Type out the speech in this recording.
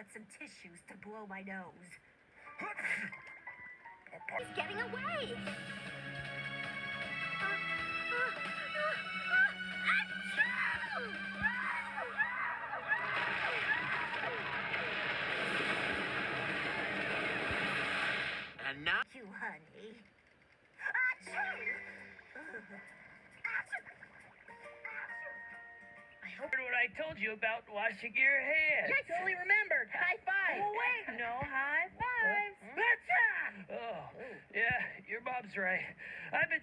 want some tissues to blow my nose. He's getting away! And now... You, honey. Achoo! I hope what I told you about washing your hands. I totally remembered. High five. Oh, wait. No high fives. Oh, yeah, your mom's right. I've been